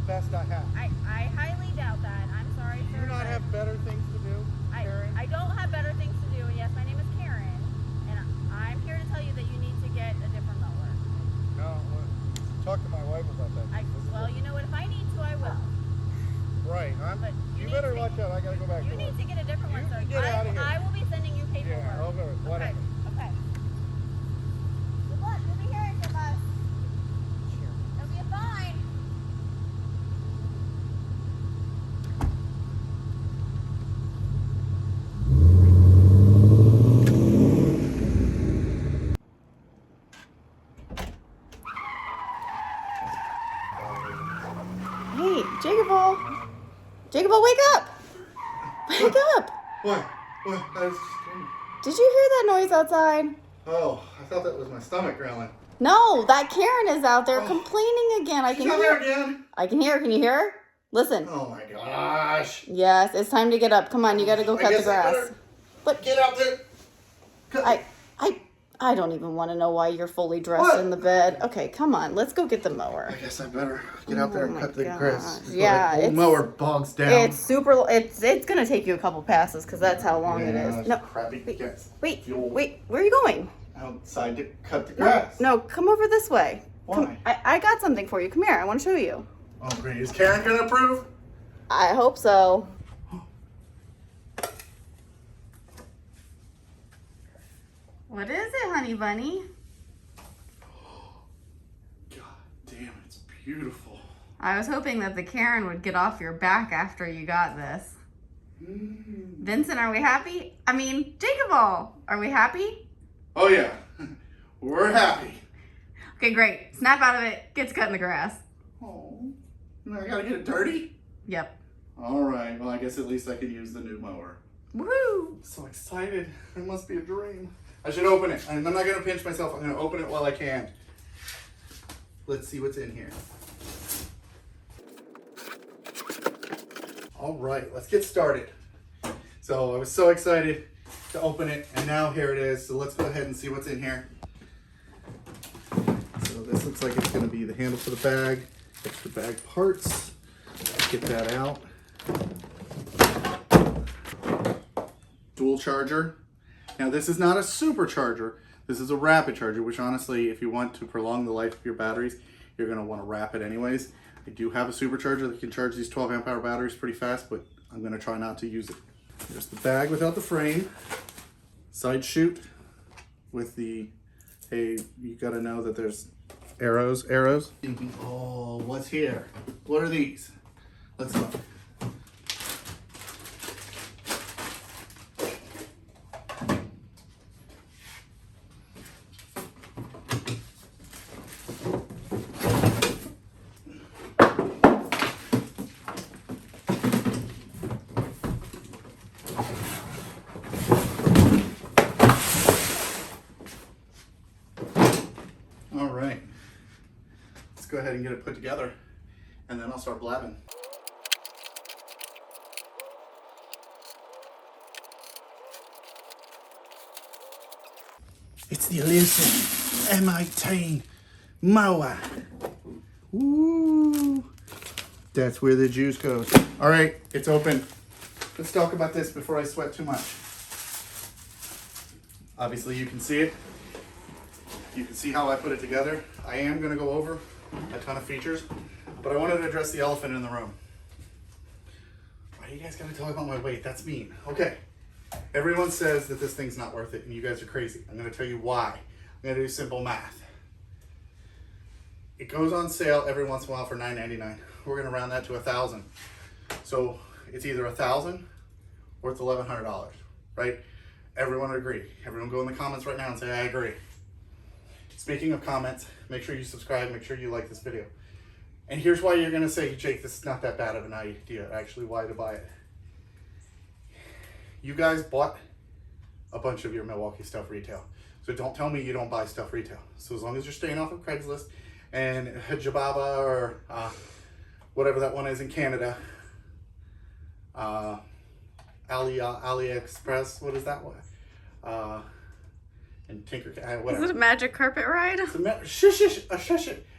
best I have. I highly doubt that. I'm sorry, Do sir. you not have better things to do, Karen? I don't have better things to do. Yes, my name is Karen, and I'm here to tell you that you need to get a different mower. No, talk to my wife about that. Well, you know what? If I need to, I will. Right. But you better watch out. I gotta go back to You work. need to get a different one, sir. Get out of here. I will be sending you paperwork. Yeah, over. Whatever. Okay. Good luck. You'll be hearing from us. It'll be a fine. Hey, JakeOfALL. JakeOfALL, wake up! Wake up! What? Did you hear that noise outside? Oh, I thought that was my stomach growling. No, that Karen is out there complaining again. I can She's out hear. there again? I can hear her. Can you hear her? Listen. Oh my gosh. Yes, it's time to get up. Come on, you got to go cut the grass. But get out there. I don't even want to know why you're fully dressed in the bed. Okay, come on. Let's go get the mower. I guess I better get out there and cut the grass. Yeah, the mower bogs down. It's super. It's gonna take you a couple passes because that's how long it is. No, crappy. wait. Where are you going? Outside to cut the grass. No, come over this way. Why? I got something for you. Come here. I want to show you. Oh, great. Is Karen gonna approve? I hope so. What is it, honey bunny? God damn, it's beautiful. I was hoping that the Karen would get off your back after you got this. Vincent, are we happy? I mean, JakeOfALL, are we happy? Oh yeah, we're happy. Okay, great. Snap out of it. Gets cut in the grass. Oh, I gotta get it dirty? Yep. All right, well I guess at least I can use the new mower. Woohoo! I'm so excited. It must be a dream. I should open it. I'm not gonna pinch myself. I'm gonna open it while I can. Let's see what's in here. All right, let's get started. So I was so excited to open it, and now here it is. So let's go ahead and see what's in here. So this looks like it's gonna be the handle for the bag, extra bag parts. Get that out. Dual charger. Now this is not a supercharger. This is a rapid charger, which honestly, if you want to prolong the life of your batteries, you're gonna wanna wrap it anyways. I do have a supercharger that can charge these 12 amp hour batteries pretty fast, but I'm gonna try not to use it. There's the bag without the frame. Side chute with the, hey, you gotta know that there's arrows. Oh, what's here? What are these? Let's look. All right, let's go ahead and get it put together, and then I'll start blabbing. It's the elusive M18 mower. Ooh, that's where the juice goes. All right, it's open. Let's talk about this before I sweat too much. Obviously, you can see it. You can see how I put it together. I am gonna go over a ton of features, but I wanted to address the elephant in the room. Why do you guys gotta talk about my weight? That's mean. Okay, everyone says that this thing's not worth it and you guys are crazy. I'm gonna tell you why. I'm gonna do simple math. It goes on sale every once in a while for $9.99. We're gonna round that to $1,000. So it's either $1,000 or it's $1,100, right? Everyone would agree. Everyone go in the comments right now and say, I agree. Speaking of comments, make sure you subscribe, make sure you like this video. And here's why you're gonna say, Jake, this is not that bad of an idea, actually why to buy it. You guys bought a bunch of your Milwaukee stuff retail. So don't tell me you don't buy stuff retail. So as long as you're staying off of Craigslist and Jababa or whatever that one is in Canada, AliExpress, what is that one? And Tinker, whatever. Is it a magic carpet ride? Shush it.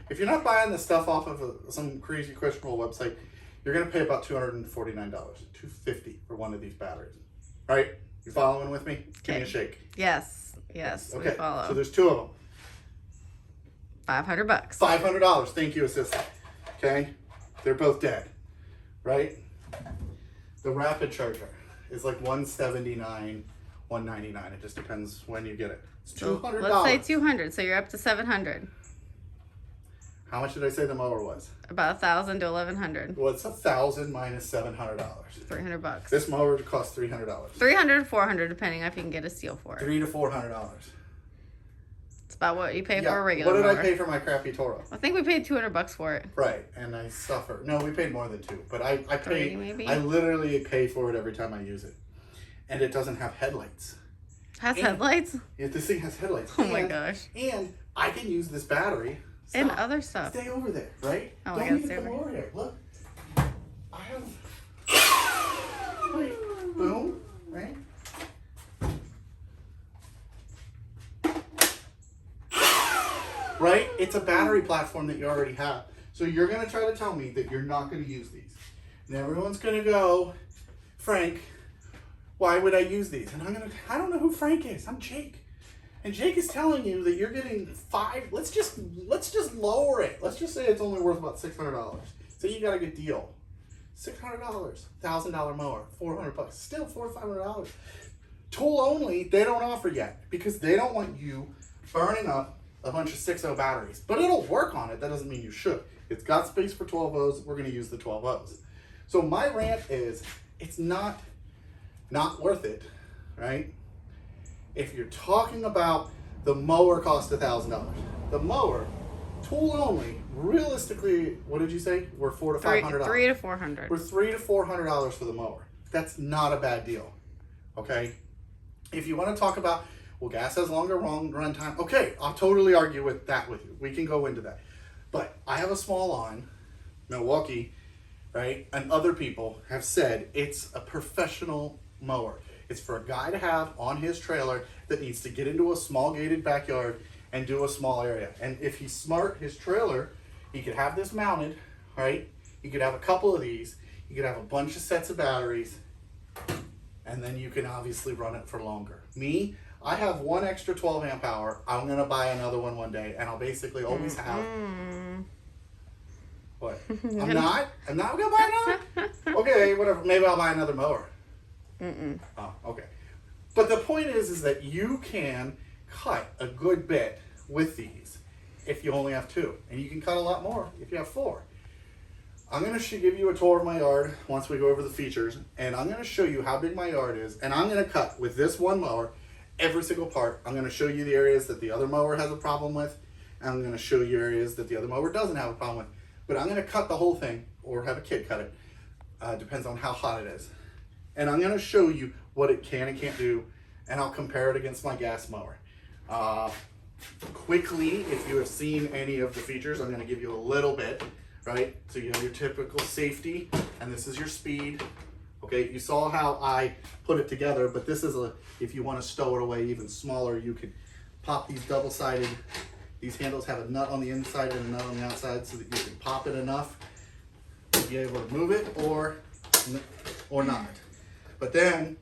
If you're not buying the stuff off of some crazy questionable website, you're gonna pay about $249, $250 for one of these batteries. Right? You following with me? Give me a shake. Yes. Okay. We follow. So there's two of them. $500. $500. Thank you, assistant. Okay. They're both dead. Right? The rapid charger is like $179, $199. It just depends when you get it. It's $200. Let's say 200. So you're up to 700. How much did I say the mower was? About 1,000 to 1,100. Well, it's 1,000 minus $700. $300. This mower costs $300. 300, 400, depending on if you can get a steel for it. $300 to $400. It's about what you pay for a regular What did mower. I pay for my crappy Toro? I think we paid $200 for it. Right, and I suffer. No, we paid more than two, but I pay. 3 maybe? I literally pay for it every time I use it, and it doesn't have headlights. Has headlights? Yeah, this thing has headlights. Oh my gosh. And I can use this battery. And other stuff. Stay over there, right? Oh, Don't I gotta even stay come over over here. Look, I have. Wait, boom, right? Right? It's a battery platform that you already have. So you're gonna try to tell me that you're not gonna use these. And everyone's gonna go, Frank, why would I use these? And I don't know who Frank is. I'm Jake. And Jake is telling you that you're getting let's just lower it. Let's just say it's only worth about $600. So you got a good deal. $600, $1,000 mower, $400, still $400 or $500. Tool only, they don't offer yet because they don't want you burning up a bunch of 6.0 batteries. But it'll work on it. That doesn't mean you should. It's got space for 12 O's. We're going to use the 12 O's. So my rant is, it's not worth it, right? If you're talking about the mower cost $1,000, the mower, tool only, realistically, what did you say? We're $400 to $500. $300 to $400. We're $300 to $400 for the mower. That's not a bad deal, okay? If you want to talk about, well, gas has longer run time. Okay, I'll totally argue with you. We can go into that. But I have a small lawn, Milwaukee, right? And other people have said it's a professional mower. It's for a guy to have on his trailer that needs to get into a small gated backyard and do a small area. And if he's smart, his trailer, he could have this mounted, right? You could have a couple of these. You could have a bunch of sets of batteries, and then you can obviously run it for longer. Me, I have one extra 12 amp hour. I'm gonna buy another one day, and I'll basically always have. What? I'm not gonna buy another. Okay, whatever. Maybe I'll buy another mower. Oh, okay. But the point is that you can cut a good bit with these if you only have two, and you can cut a lot more if you have four. I'm going to give you a tour of my yard once we go over the features, and I'm going to show you how big my yard is, and I'm going to cut with this one mower every single part. I'm going to show you the areas that the other mower has a problem with, and I'm going to show you areas that the other mower doesn't have a problem with. But I'm going to cut the whole thing, or have a kid cut it. Depends on how hot it is. And I'm going to show you what it can and can't do, and I'll compare it against my gas mower. Quickly, if you have seen any of the features, I'm going to give you a little bit, right? So you have your typical safety, and this is your speed. Okay, you saw how I put it together, but this is if you want to stow it away even smaller, you could pop these double-sided. These handles have a nut on the inside and a nut on the outside so that you can pop it enough to be able to move it or not. But then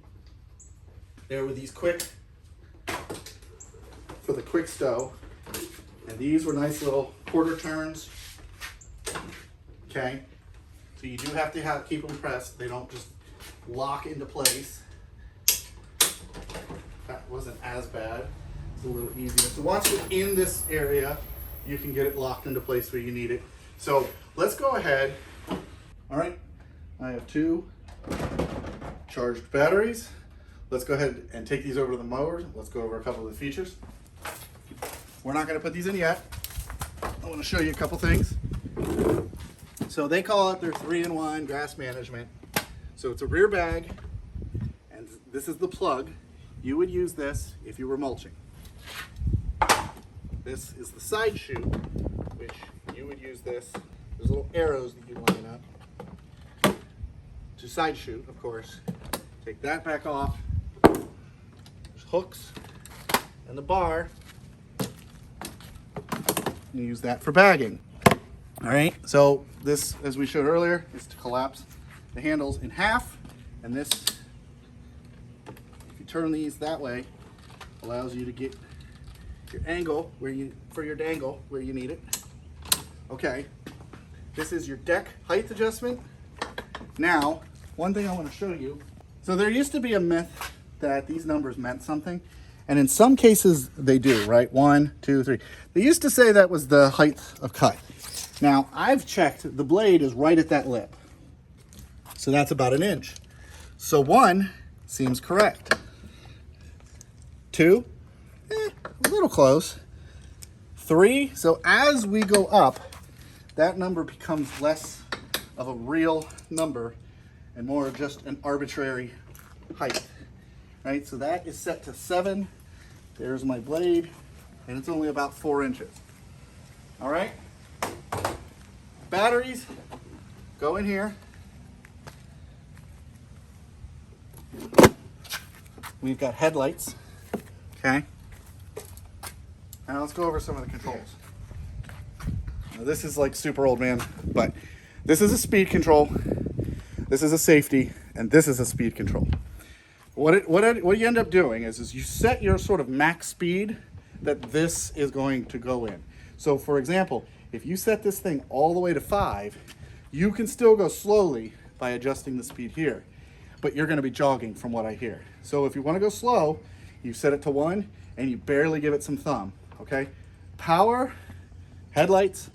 there were these quick, for the quick stow, and these were nice little quarter turns. Okay, so you do have to keep them pressed. They don't just lock into place. That wasn't as bad. It's a little easier. So once you're in this area, you can get it locked into place where you need it. So let's go ahead. All right, I have two charged batteries. Let's go ahead and take these over to the mower. Let's go over a couple of the features. We're not going to put these in yet. I want to show you a couple things. So they call it their 3-in-1 grass management. So it's a rear bag, and this is the plug. You would use this if you were mulching. This is the side chute, which you would use this. There's little arrows that you line up to side chute, of course. Take that back off. There's hooks and the bar. You use that for bagging. All right, so this, as we showed earlier, is to collapse the handles in half, and this, if you turn these that way, allows you to get your angle for your dangle where you need it. Okay, this is your deck height adjustment. Now, one thing I want to show you. So there used to be a myth that these numbers meant something, and in some cases they do, right? 1, 2, 3. They used to say that was the height of cut. Now, I've checked, the blade is right at that lip. So that's about 1 inch. So 1 seems correct. 2, a little close. 3, so as we go up, that number becomes less of a real number and more just an arbitrary height, right? So that is set to 7. There's my blade, and it's only about 4 inches. All right? Batteries go in here. We've got headlights, okay? Now let's go over some of the controls. Now this is like super old man, but this is a speed control, this is a safety, and this is a speed control. What you end up doing is you set your sort of max speed that this is going to go in. So for example, if you set this thing all the way to 5, you can still go slowly by adjusting the speed here, but you're going to be jogging from what I hear. So if you want to go slow, you set it to 1 and you barely give it some thumb, okay? Power, headlights,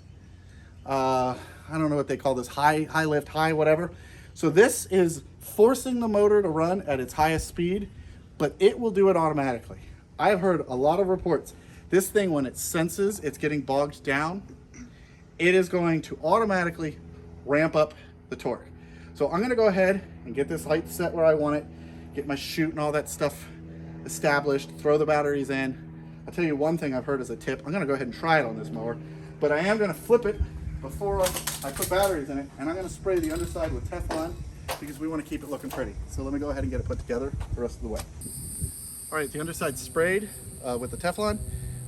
I don't know what they call this, high lift, high whatever. So this is forcing the motor to run at its highest speed, but it will do it automatically. I've heard a lot of reports. This thing, when it senses it's getting bogged down, it is going to automatically ramp up the torque. So I'm going to go ahead and get this height set where I want it, get my chute and all that stuff established, throw the batteries in. I'll tell you one thing I've heard as a tip. I'm going to go ahead and try it on this mower, but I am going to flip it before I put batteries in it, and I'm going to spray the underside with Teflon because we want to keep it looking pretty. So let me go ahead and get it put together the rest of the way. All right, the underside's sprayed with the Teflon.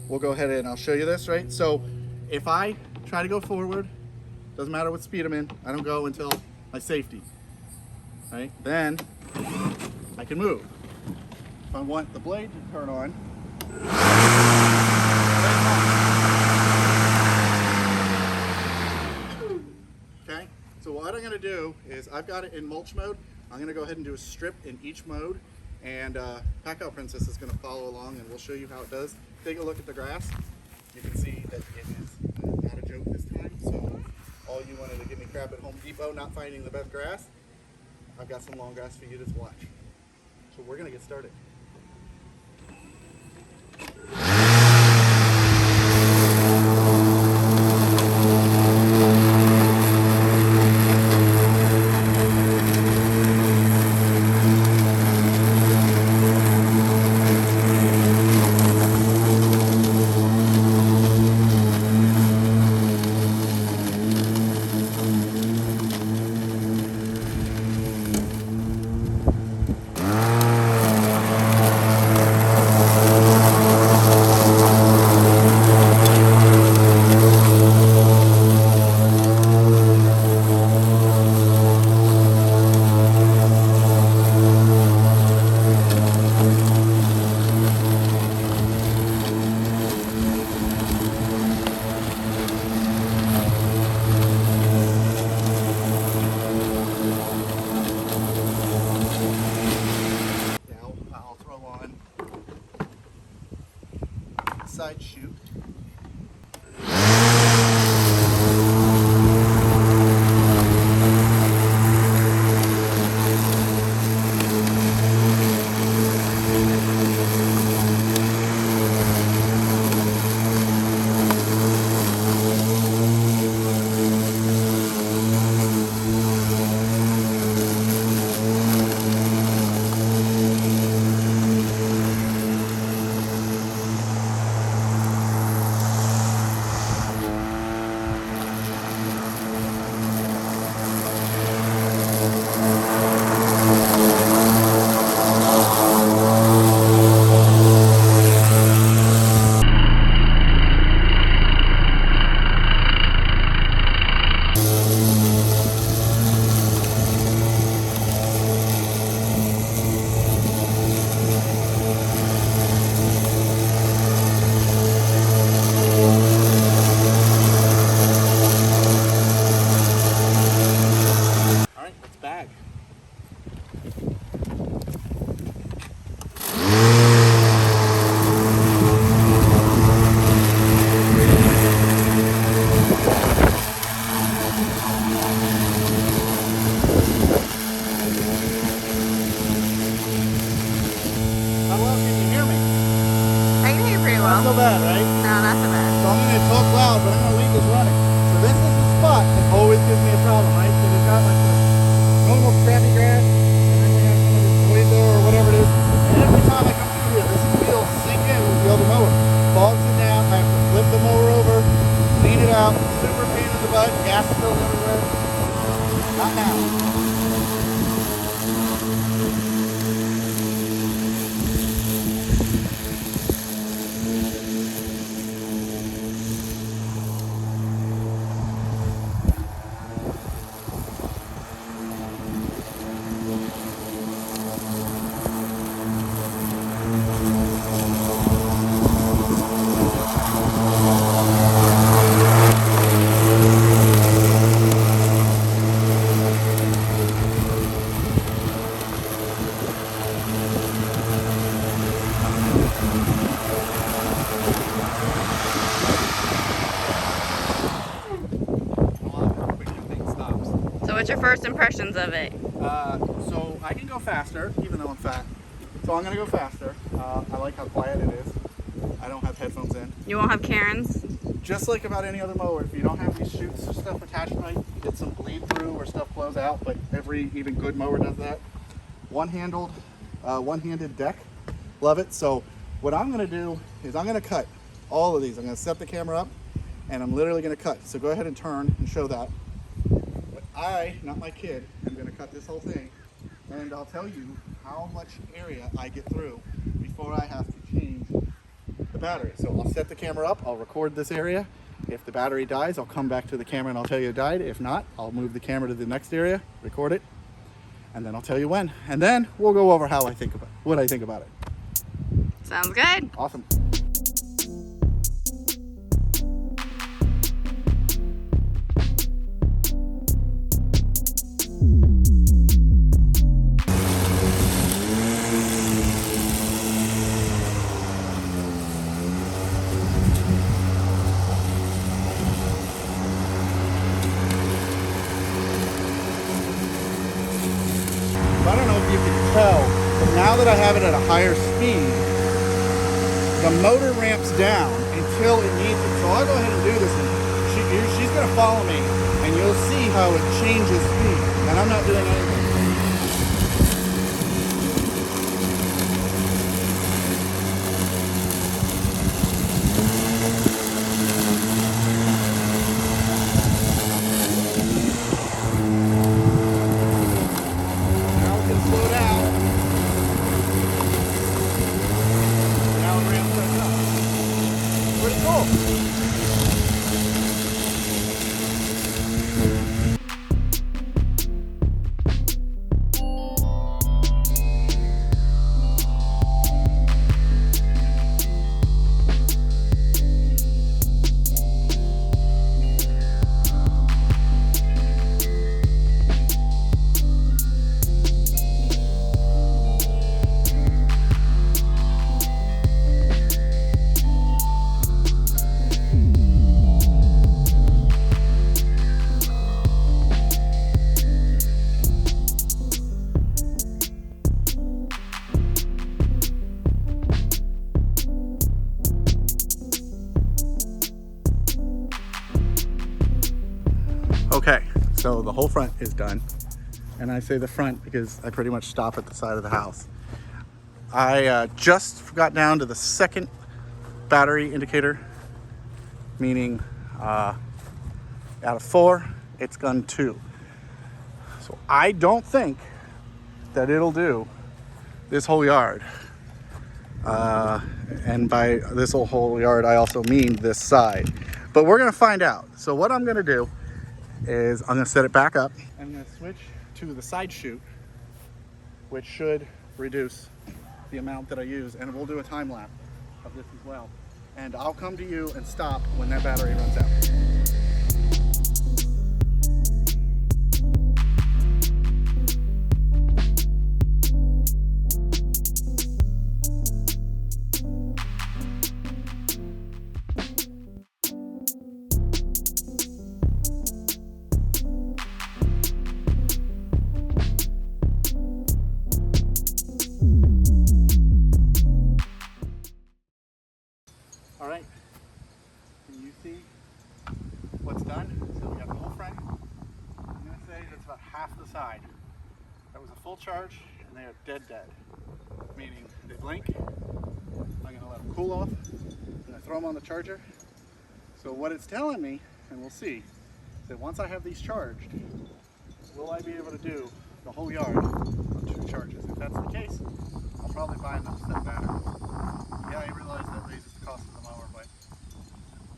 We'll go ahead and I'll show you this, right? So if I try to go forward, doesn't matter what speed I'm in, I don't go until my safety, right? Then I can move. If I want the blade to turn on, okay? So what I'm gonna do is, I've got it in mulch mode. I'm gonna go ahead and do a strip in each mode, and PACKOUT Princess is gonna follow along and we'll show you how it does. Take a look at the grass. You can see that it is not a joke this time. So all you wanted to give me crap at Home Depot, not finding the best grass, I've got some long grass for you to watch. So we're gonna get started. Not now. So what's your first impressions of it? So I can go faster, even though I'm fat. So I'm gonna go faster. I like how quiet it is. I don't have headphones in. You won't have Karens? Just like about any other mower, if you don't have these chutes or stuff attached right, you get some bleed through or stuff blows out, but every even good mower does that. One-handed deck, love it. So what I'm gonna do is I'm gonna cut all of these. I'm gonna set the camera up and I'm literally gonna cut. So go ahead and turn and show that. But I, not my kid, am gonna cut this whole thing and I'll tell you how much area I get through before I have to change the battery. So I'll set the camera up, I'll record this area. If the battery dies, I'll come back to the camera and I'll tell you it died. If not, I'll move the camera to the next area, record it, and then I'll tell you when. And then we'll go over how I think about what I think about it. Sounds good. Awesome. I don't know if you can tell, but now that I have it at a higher speed, the motor ramps down until it needs it. So I'll go ahead and do this, and she's going to follow me, and you'll see how it changes speed. And I'm not doing anything. Slow down. Now it ramps back up. Pretty cool. Okay, so the whole front is done. And I say the front because I pretty much stop at the side of the house. I just got down to the second battery indicator, meaning out of 4, it's gun 2. So I don't think that it'll do this whole yard. And by this whole yard, I also mean this side. But we're gonna find out. So what I'm gonna do is I'm gonna set it back up. I'm gonna switch to the side chute, which should reduce the amount that I use, and we'll do a time lapse of this as well. And I'll come to you and stop when that battery runs out. All right, can you see what's done? So we got the whole front. I'm gonna say that's about half the side. That was a full charge and they are dead, meaning they blink. I'm gonna let them cool off. I'm gonna throw them on the charger. So what it's telling me, and we'll see, is that once I have these charged, will I be able to do the whole yard on 2 charges? If that's the case, I'll probably buy another set of batteries. Yeah, I realize that raises the cost of the mower, but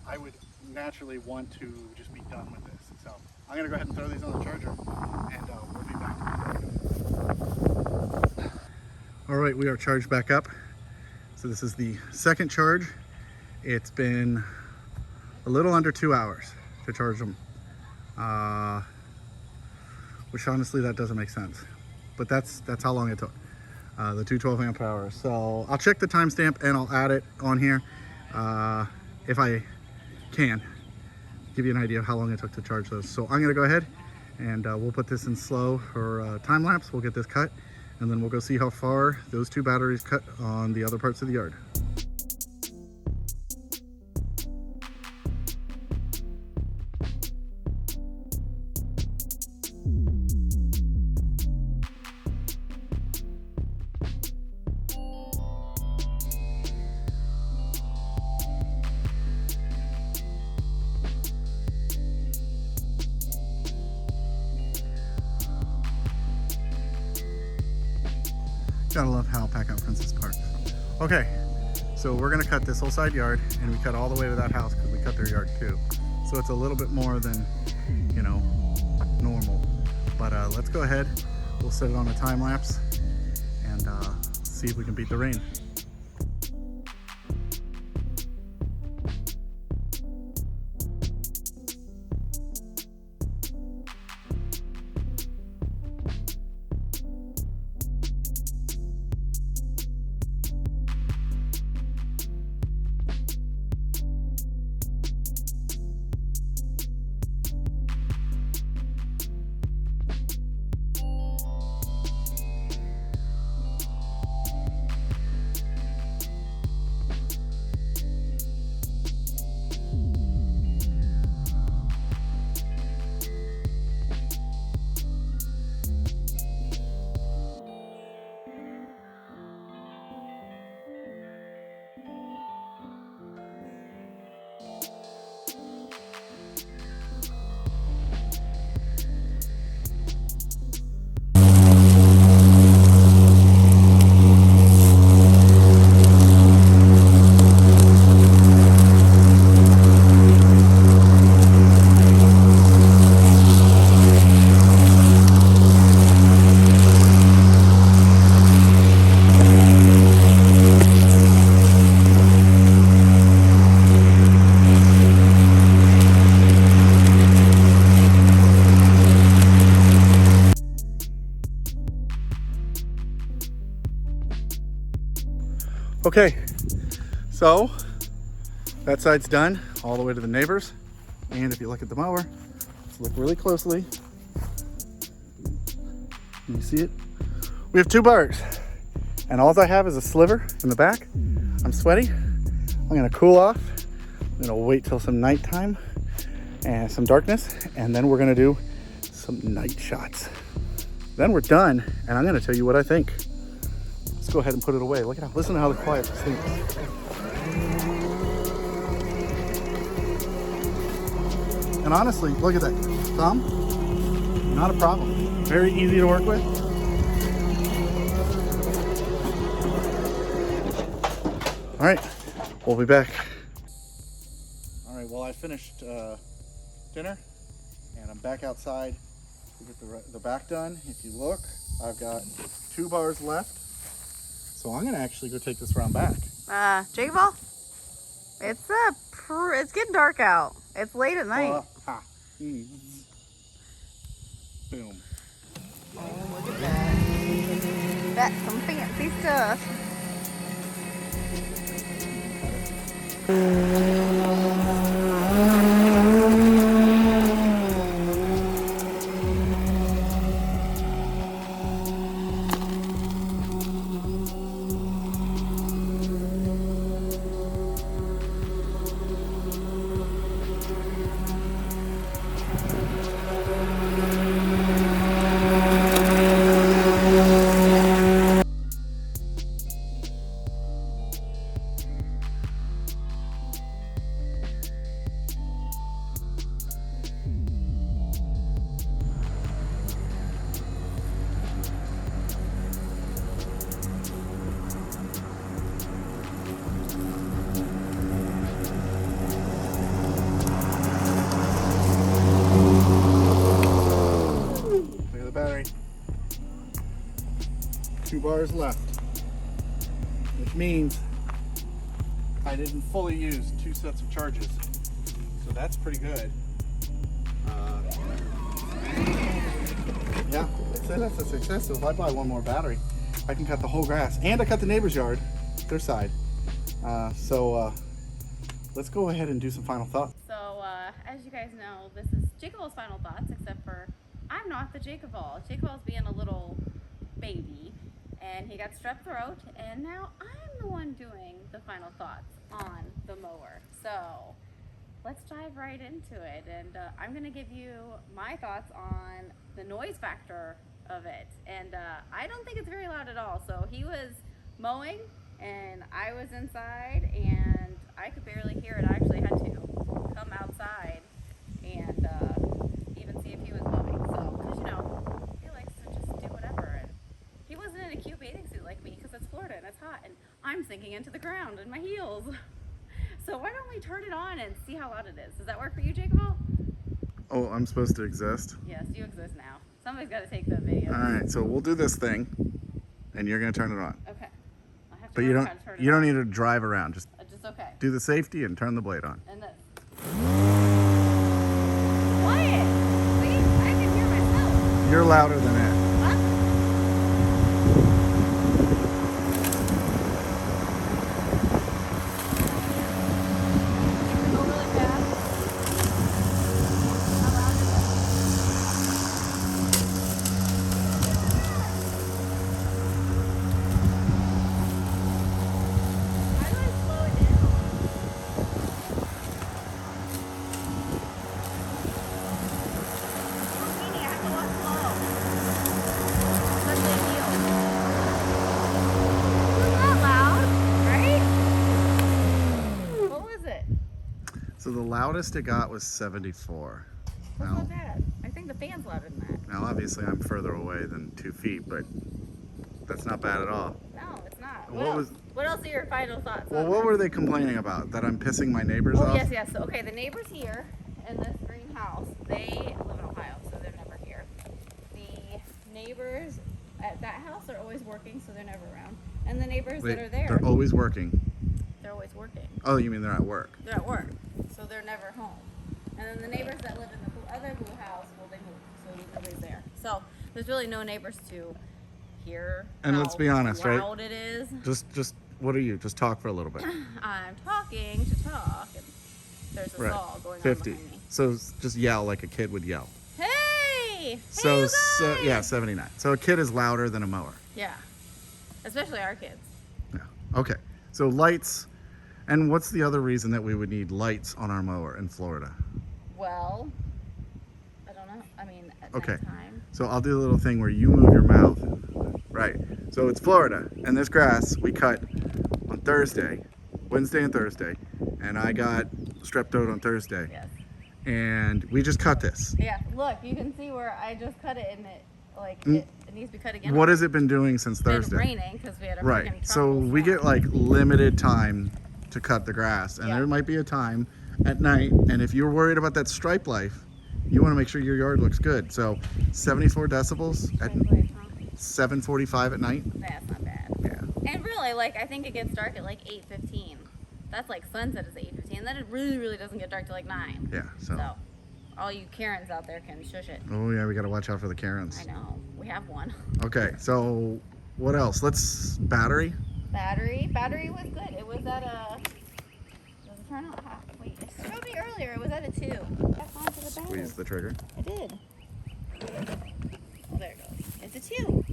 I would naturally want to just be done with this. So I'm gonna go ahead and throw these on the charger, and we'll be back. All right, we are charged back up. So this is the second charge. It's been a little under 2 hours to charge them. Which honestly, that doesn't make sense. But that's how long it took. The 212 amp hours. So I'll check the timestamp and I'll add it on here if I can. Give you an idea of how long it took to charge those. So I'm gonna go ahead and we'll put this in slow for time lapse. We'll get this cut and then we'll go see how far those 2 batteries cut on the other parts of the yard. Gotta love how PACKOUT Princess parks. Okay, so we're gonna cut this whole side yard, and we cut all the way to that house because we cut their yard too. So it's a little bit more than, you know, normal. But let's go ahead. We'll set it on a time lapse and see if we can beat the rain. Okay, so that side's done all the way to the neighbors. And if you look at the mower, let's look really closely. Can you see it? We have 2 bars, and all I have is a sliver in the back. I'm sweaty. I'm gonna cool off. I'm gonna wait till some nighttime and some darkness, and then we're gonna do some night shots. Then we're done, and I'm gonna tell you what I think. Let's go ahead and put it away. Look at how, listen to how quiet this thing is. And honestly, look at that thumb, not a problem. Very easy to work with. All right, we'll be back. All right, well, I finished dinner and I'm back outside to get the back done. If you look, I've got 2 bars left. So I'm gonna actually go take this round back. JakeOfALL, it's getting dark out. It's late at night. Boom. Oh, look at that. That's some fancy stuff. Here's the battery. 2 bars left, which means I didn't fully use 2 sets of charges, so that's pretty good. Yeah, I'd say that's a success. So if I buy 1 more battery, I can cut the whole grass, and I cut the neighbor's yard, their side. Let's go ahead and do some final thoughts. So, as you guys know, this is JakeOfALL's final thoughts, except for I'm not the JakeOfALL. JakeOfALL's being a little baby, and he got strep throat, and now I'm the one doing the final thoughts on the mower. So, let's dive right into it, and I'm going to give you my thoughts on the noise factor of it. And I don't think it's very loud at all. So he was mowing, and I was inside, and I could barely hear it. I actually had to come outside and even see if he was mowing. So, because you know, he likes to just do whatever. And he wasn't in a cute bathing suit like me, because it's Florida and it's hot, and I'm sinking into the ground in my heels. So why don't we turn it on and see how loud it is? Does that work for you, JakeOfALL? Oh, I'm supposed to exist? Yes, you exist now. Somebody's got to take the video. Alright, so we'll do this thing, and you're going to turn it on. Okay. I have to But learn how to turn it you don't on. need to drive around. Just Just okay. do the safety and turn the blade on. And this. Quiet! See? I can hear myself. You're louder than it. Huh? Go really fast. How loud is it? How do I slow it down? Meaning I have to walk slow. Especially in heels. Wasn't that loud, right? What was it? So the loudest it got was 74. That's Now, not bad. I think the fan's louder than that. now obviously I'm further away than 2 feet, but that's not bad at all. No, it's not. What What, was- else? What else are your final thoughts? Well, on what this? were they complaining about? That I'm pissing my neighbors Oh, off? yes, yes. So, okay, the neighbors here in this greenhouse, they live in Ohio, so they're never here. The neighbors at that house are always working, so they're never around. And the neighbors Wait, that are there, they're always working. they're always working. Oh, you mean they're at work? They're at work, so they're never home. And then the neighbors that live in the other blue house, well, they moved, so nobody's there. So there's really no neighbors to hear And how let's be honest, right? loud it is. Just what are you? Just talk for a little bit. I'm talking to talk, and there's a Right. saw going 50. on behind me. So just yell like a kid would yell. Hey! So, Hey, you so guys! yeah, 79. So a kid is louder than a mower. Yeah. Especially our kids. Yeah. Okay. So lights, and what's the other reason that we would need lights on our mower in Florida? Well, I don't know. I mean, at Okay. nighttime. So I'll do a little thing where you move your mouth. Right. So it's Florida, and this grass we cut on Thursday, Wednesday and Thursday, and I got strep throat on Thursday, Yes. and we just cut this. Yeah. Look, you can see where I just cut it, and it like Mm. it needs to be cut again. What has it been doing since It's been Thursday? raining because we had a Right. freaking So tropical we get storm. like limited time to cut the grass, and Yeah. there might be a time at night, and if you're worried about that stripe life, you want to make sure your yard looks good. So 74 decibels at 7:45 at night. That's not bad. Yeah. And really, like, I think it gets dark at like 8:15. That's like sunset is 8:15. Then it really, really doesn't get dark till like 9. Yeah. So. So, all you Karens out there can shush it. Oh yeah, we got to watch out for the Karens. I know. We have one. Okay. So what else? Let's battery. Battery was good. It was at a. Does it turn out? Wait, it showed me earlier. It was at a 2. Back onto the battery. Squeeze the trigger. I did. Oh, there it goes. It's a 2.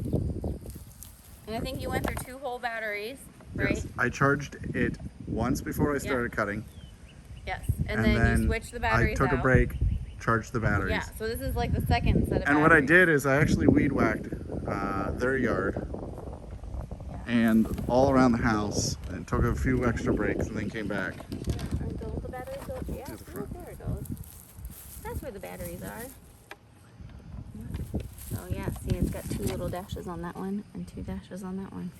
And I think you went through 2 whole batteries, right? Yes. I charged it once before I started cutting. Yes. And then you switched the batteries I took out. a break, charged the batteries. Yeah, so this is like the second set of And what I batteries. did is I actually weed whacked their yard and all around the house, and took a few extra breaks, and then came back. And the batteries go, yeah, To the front. oh, there it goes. That's where the batteries are. Oh yeah, see it's got 2 little dashes on that one and 2 dashes on that one.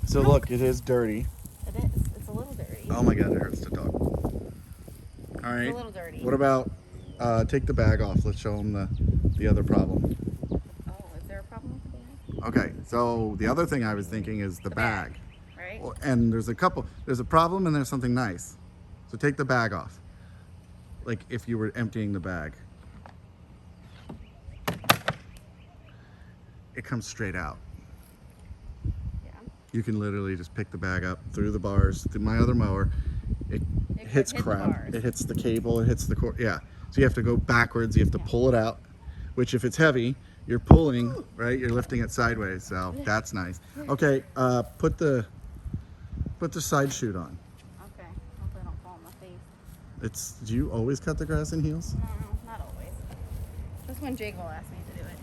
So look, it is dirty. It is. It's a little dirty. Oh my god, it hurts to talk. All It's right. a little dirty. What about take the bag off? Let's show them the the other problem. Oh, is there a problem with the bag? Okay, so the other thing I was thinking is the bag. Right? Well, and there's a problem and there's something nice. So take the bag off. Like if you were emptying the bag. It comes straight out. Yeah. You can literally just pick the bag up through the bars, through my other mower. It hits crap. It hits the cable, it hits the cord. Yeah. So you have to go backwards, you have to pull it out, which if it's heavy, you're pulling, right? You're lifting it sideways. So that's nice. Okay, put the side chute on. Okay. Hopefully I don't fall on my face. Do you always cut the grass in heels? No, not always. Just when Jake will ask me to do it.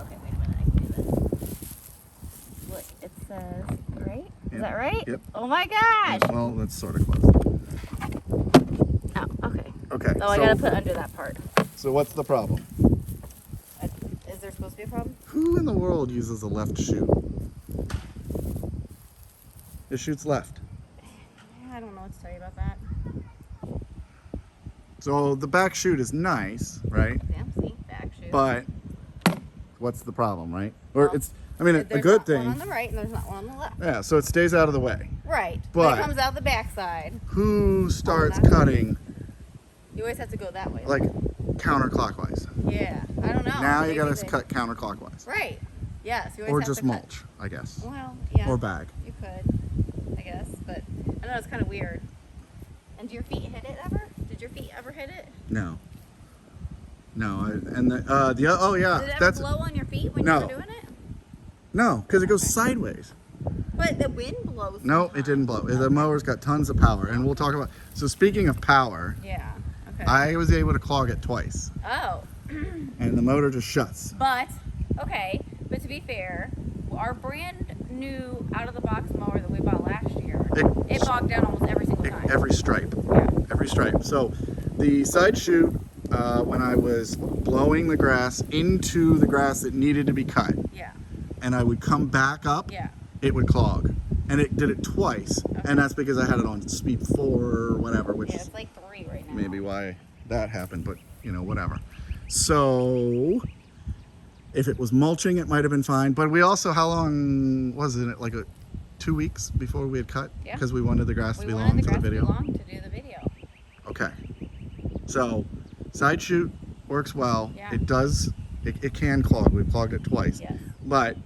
Okay, wait a minute. I can do this. Look, it says, right? Is that right? Yep. Oh my gosh! Well, that's sort of close. Oh, okay. Okay. So I gotta put under that part. So what's the problem? Is there supposed to be a problem? Who in the world uses a left chute? It shoots left. I don't know what to tell you about that. So the back chute is nice, right? Yeah, see, back shoe. But what's the problem, right? Or Well, a There's good not thing. one on the right and there's not one on the left. Yeah, so it stays out of the way. Right. But it comes out the back side. Who starts that's- cutting You always have to go that way. like counterclockwise? Yeah, I don't know. Now you Maybe gotta they- cut counterclockwise. Right. Yes. You always Or have just to cut- mulch, I guess. Well, yeah. Or bag. You could, I guess, but I know it's kind of weird. And do your feet hit it ever? Did your feet ever hit it? No. No, oh yeah, Did it ever that's blow on your feet when No. you were doing it? no, because it goes sideways. But the wind blows. No, sometimes. it didn't blow. The mower's got tons of power, and we'll talk about. So speaking of power, Yeah. Okay. I was able to clog it twice, Oh. and the motor just shuts. But okay. But to be fair, our brand new out of the box mower that we bought last year, it bogged down almost every single time. Every stripe, Yeah. every stripe. So the side chute, when I was blowing the grass into the grass that needed to be cut, Yeah. and I would come back up, Yeah. it would clog. And it did it twice, and that's because I had it on speed 4 or whatever, which Yeah. is It's like 3 right now. maybe why that happened, but whatever. So if it was mulching, it might have been fine. But we also, how long was it? Like 2 weeks before we had cut? Yeah. Because we wanted the grass to We be wanted long the for grass the to be video. long to do the video. Okay. So side chute works well. Yeah. It does. It can clog. We've clogged it twice. Yes. But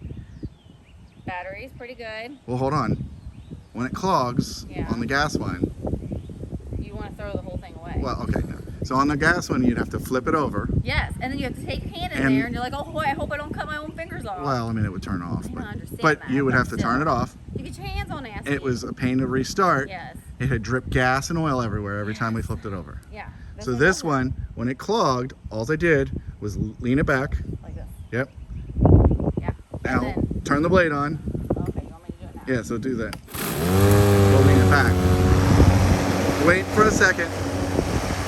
Battery's pretty good. well, hold on. When it clogs Yeah. on the gas one, You want to throw the whole thing away. well, okay. No. So on the gas one, you'd have to flip it over. Yes, and then you have to take your hand in And- there, and you're like, oh boy, I hope I don't cut my own fingers off. Well, I mean, it would turn off. I don't understand But that, you would but have to turn it still. off. You get your hands on nasty. It was a pain to restart. Yes. It had dripped gas and oil everywhere every time we flipped it over. Yeah. So this one, when it clogged, all I did was lean it back. Like this. Yep. Yeah. Now, And then, turn the blade on. okay, you want me to do it now? Yeah, so do that. We'll lean it back. Wait for a second.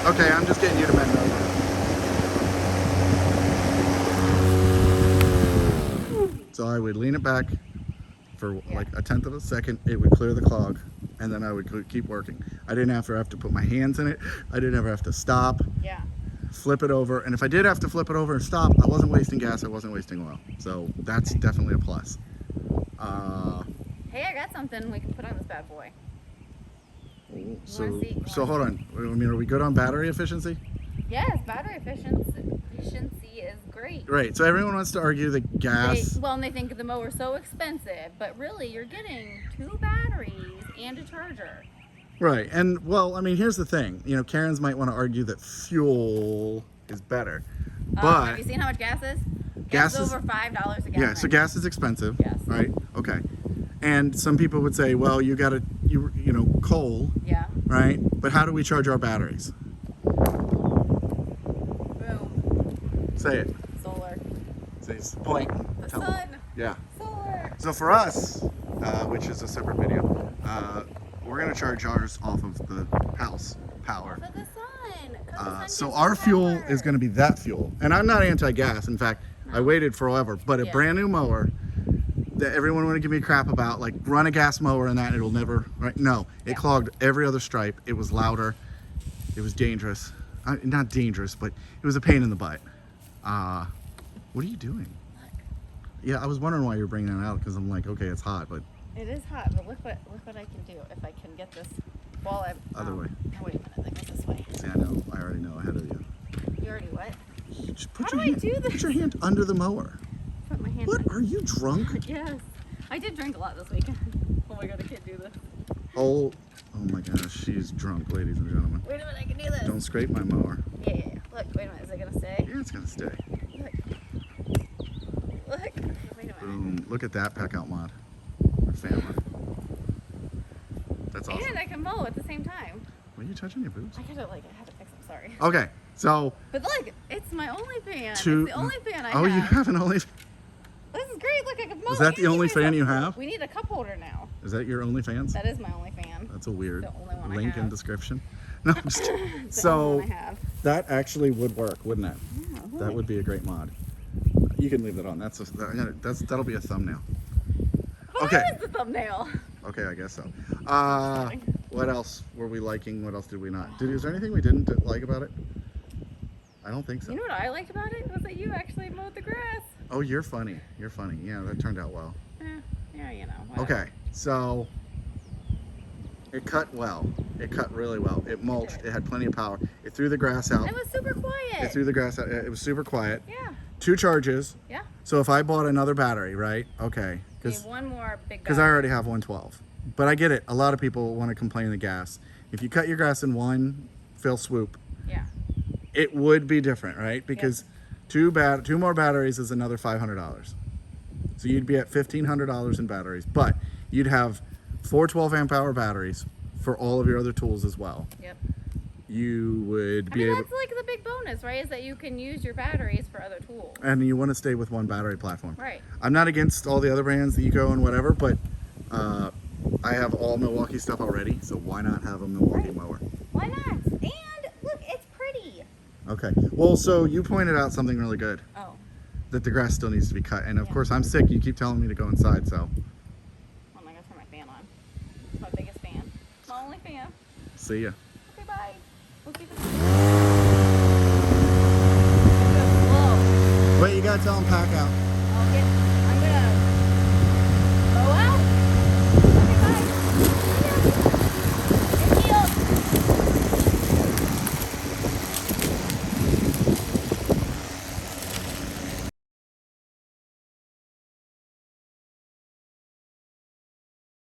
Okay, I'm just getting you to bend over. So I would lean it back for like a tenth of a second. It would clear the clog, and then I would keep working. I didn't have to put my hands in it. I didn't ever have to stop, Yeah. flip it over. And if I did have to flip it over and stop, I wasn't wasting gas. I wasn't wasting oil. So that's definitely a plus. Hey, I got something we can put on this bad boy. So, see? so hold on. I mean, are we good on battery efficiency? Yes, battery efficiency is great. Right. So everyone wants to argue that gas. And they think the mower's so expensive, but really you're getting 2 batteries and a charger. Right. And well, I mean, here's the thing. Karens might want to argue that fuel is better, but Have you seen how much gas is? Gas is is- over $5 a gallon. yeah. So gas is expensive. Yes. Right. Okay. And some people would say, well, you got to, coal, Yeah. right? But how do we charge our batteries? Boom. Say it. Solar. Say point. The Tell 'em. sun. Yeah. Solar. So for us, which is a separate video, we're going to charge ours off of the house power. For the sun. 'Cause the sun So gives our you fuel power. is going to be that fuel. And I'm not anti-gas. In fact, I waited forever. But a Yeah. brand new mower that everyone wanted to give me crap about, like run a gas mower and that, and it'll never, right? No, it clogged every other stripe. It was louder. It was dangerous. Not dangerous, but it was a pain in the butt. What are you doing? Yeah, I was wondering why you're bringing that out because I'm like, okay, it's hot, but It is hot, but look what I can do if I can get this while I'm other way. Oh, wait a minute, that goes this way. See, I know. I already know ahead of you. You already what? Just put How your do I hand, do this? Put your hand under the mower. Put my hand. What? Are you drunk? Yes, I did drink a lot this weekend. Oh my god, I can't do this. Oh my gosh, she's drunk, ladies and gentlemen. Wait a minute, I can do this. Don't scrape my mower. Yeah. Look, wait a minute, is it gonna stay? Yeah, it's gonna stay. Look. Wait a minute. Boom. Look at that PACKOUT mod. Our family. That's awesome. And I can mow at the same time. Were you touching your boobs? I had to fix them, sorry. Okay, so But look, it's my only fan. It's Two- the only fan I oh, have. you have an only. This is great. Look, I can mow. Is that the and only keep myself fan you cool. have? We need a cup holder now. Is that your OnlyFans? That is my only fan. That's a weird The only one I link in have. description. No, I'm just It's the only so one I have. that actually would work, wouldn't it? Yeah, That would be a great mod. You can leave that on. That'll be a thumbnail. Okay. That is the thumbnail. Okay, I guess so. What else were we liking? What else did we not? Is there anything we didn't like about it? I don't think so. You know what I liked about it was that you actually mowed the grass. Oh, you're funny. You're funny. Yeah, that turned out well. Yeah, you know. Whatever. Okay, so it cut well. It cut really well. It mulched. It had plenty of power. It threw the grass out. It was super quiet. It threw the grass out. It was super quiet. Yeah. 2 charges. Yeah. So if I bought another battery, right? Okay. We need one more big. Because I already have 112. But I get it. A lot of people want to complain the gas. If you cut your grass in one fill swoop, Yeah. it would be different, right? Because two more batteries is another $500. So you'd be at $1,500 in batteries, but you'd have 4 12 amp hour batteries for all of your other tools as well. Yep. You would be able, that's like the big bonus, right? Is that you can use your batteries for other tools. and you want to stay with one battery platform. Right. I'm not against all the other brands, the Eco and whatever, but I have all Milwaukee stuff already, so why not have a Milwaukee mower? Why not? And look, it's pretty. Okay. Well, so you pointed out something really good. Oh. That the grass still needs to be cut. And of course, I'm sick. You keep telling me to go inside, so. Oh, I'm not gonna turn my fan on. It's my biggest fan. My only fan. See ya. Okay, bye. We'll keep it. Wait, you gotta tell them PACKOUT. I'll get